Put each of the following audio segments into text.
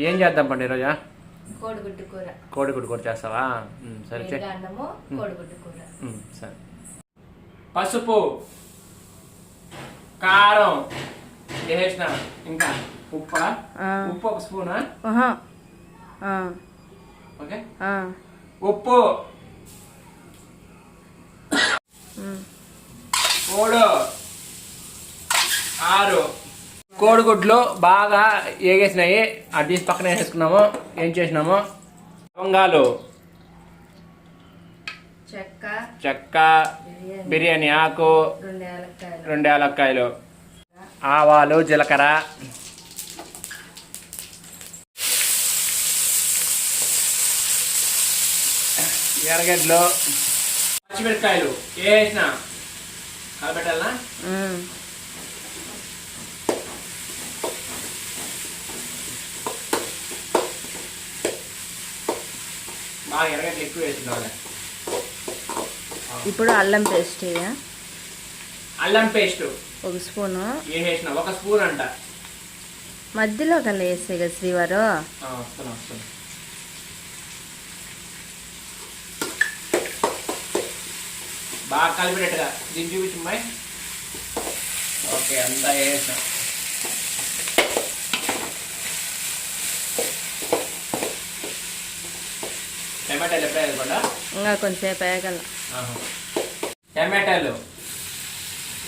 ఏం చేద్దాం పండి ఈరోజా? కోడిగుడ్డు కూర చేస్తావా? సరే సరే. పసుపు, కారం వేసిన, ఇంకా ఉప్పు ఒక స్పూనా? ఓకే, ఉప్పు 3 6 కోడిగుడ్లు బాగా ఏగేసినాయి. అది తీసి పక్కన వేసేసుకున్నాము. ఏం చేసినాము? లవంగాలు, చెక్క, బిర్యానీ ఆకు, 2 యాలక్కాయలు, ఆవాలు, జీలకర్ర, ఎర్రగడ్డలు, పచ్చిమిరపకాయలు వేసిన కలపెట్టాలనా? బాగా ఎర్రగడ్డలు ఎక్కువ వేసిన. ఇప్పుడు అల్లం పేస్ట్, అల్లం పేస్ట్ 1 స్పూను వేసిన. 1 స్పూన్ అంట. మధ్యలో కల్లా వేసే కదా శ్రీవారు. వస్తున్నా. బాగా కలిపినట్టుగా దీన్ని చూపించమ్మాయి. ఓకే, అంతా వేసిన. టమాటాలు ఎప్పుడు వేయకుండా ఇంకా కొంచెంసేపు వేయగల. టమాటాలు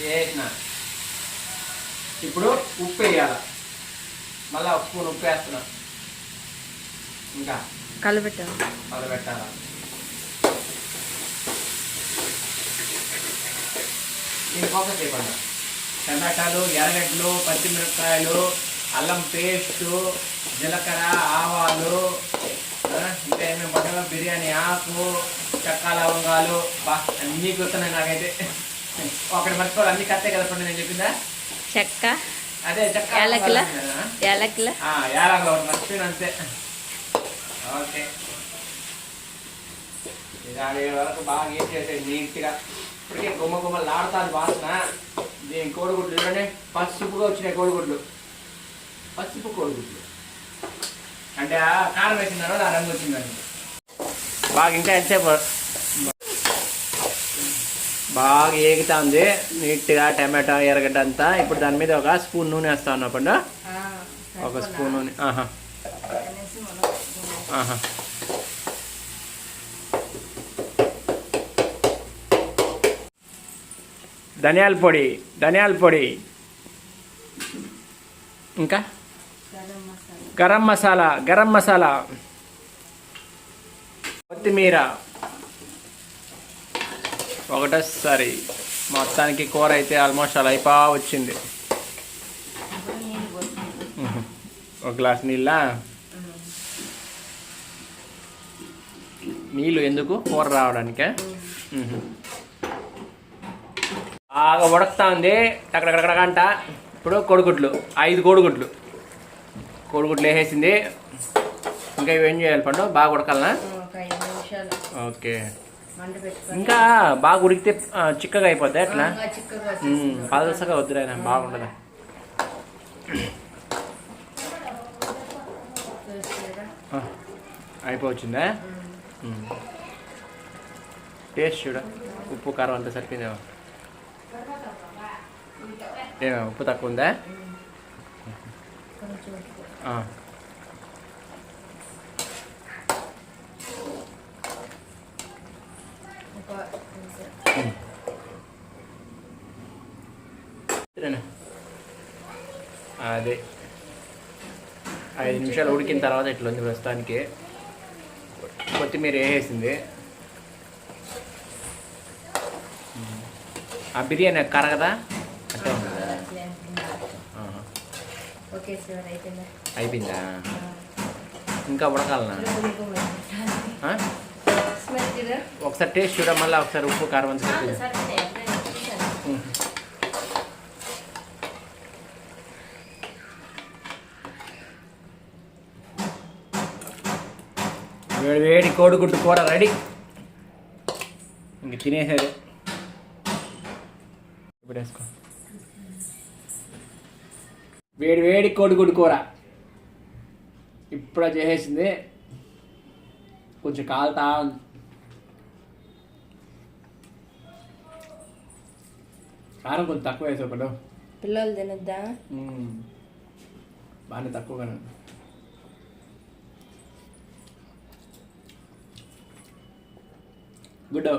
వేసిన. ఇప్పుడు ఉప్పు వేయాల. మళ్ళీ 1 స్పూన్ ఉప్పు వేస్తున్నా. ఇంకా కలపెట్టాల. దీన్ని ఫోకస్ చేయకుండా టమాటాలు, ఎర్రగడ్డలు, పచ్చిమిరపకాయలు, అల్లం పేస్టు, జీలకర్ర, ఆవాలు, ఇంకా ఏమేమి పట్టాలో బిర్యానీ ఆకు, చెక్క, లవంగాలు, అన్నీ గుర్తున్నాయి నాకైతే. ఒకటి మర్చిపోవాలి, అన్ని కత్తే కలపండి నేను చెప్పిందా? చెక్క, అదే చెక్క, యాలకులు ఒకటి మర్చిపోయిన అంతే. ఓకే, ఇది వరకు బాగా ఏం చేసేది నీట్గా. ఇప్పటికే గుమ్మలాడుతుంది వాసన. దీని కోడిగుడ్లులోనే పసుపుగా వచ్చినాయి కోడిగుడ్లు. పసుపు కోడిగుడ్లు అంటే కారం వేసిన తర్వాత ఆ రంగు వచ్చిందని. బాగా ఇంకా ఎంతసేపు బాగా ఏగుతా ఉంది నీట్గా. టమాటా, ఎర్రగడ్డ అంతా. ఇప్పుడు దాని మీద 1 స్పూన్ నూనె వేస్తా ఉన్నా పండు. 1 స్పూన్ నూనె. ధనియాల పొడి, ఇంకా గరం మసాలా, కొత్తిమీర. ఒకటేసారి మొత్తానికి కూర అయితే ఆల్మోస్ట్ అలా వచ్చింది. 1 గ్లాస్ నీళ్ళు ఎందుకు? కూర రావడానికే. బాగా ఉడకుతా ఉంది టకటకటకంట. ఇప్పుడు కోడిగుడ్లు 5 కోడిగుడ్లు వేసేసింది. ఇంకా ఇవి ఏం చేయాలి పండు? బాగా ఉడకాలనా? ఓకే, ఇంకా బాగా ఉడికితే చిక్కగా అయిపోద్ది. ఎట్లా? పలసగా వద్దురైనా బాగుండదు. అయిపోవచ్చిందా? టేస్ట్ చూడ. ఉప్పు కారం అంతా సరిపోయిందేమో. ఉప్పు తక్కువ ఉందా? అదే 5 నిమిషాలు ఉడికిన తర్వాత ఇట్లా ఉంది ప్రస్తుతానికి. కొత్తిమీర వేసేసింది. ఆ బిర్యానీ కరగదా? అంటే అయిపోయిందా? ఇంకా ఉడకాలనా? ఒకసారి టేస్ట్ చూడ. మళ్ళీ ఒకసారి ఉప్పు కారం అంతా వేడి కోడిగుడ్డు కూర రెడీ. ఇంక తినేసేది. ఇప్పుడు వేసుకో. వేడి కోడిగుడ్డు కూర ఇప్పుడే చేసేసింది, కొంచెం కాలుతా ఉంది. కారం కొంచెం తక్కువ వేసావు ఒకడు. పిల్లలు తినద్దా? బాగానే తక్కువగానే. గుడ్.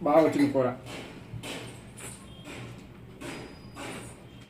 బాగా వచ్చింది కూర.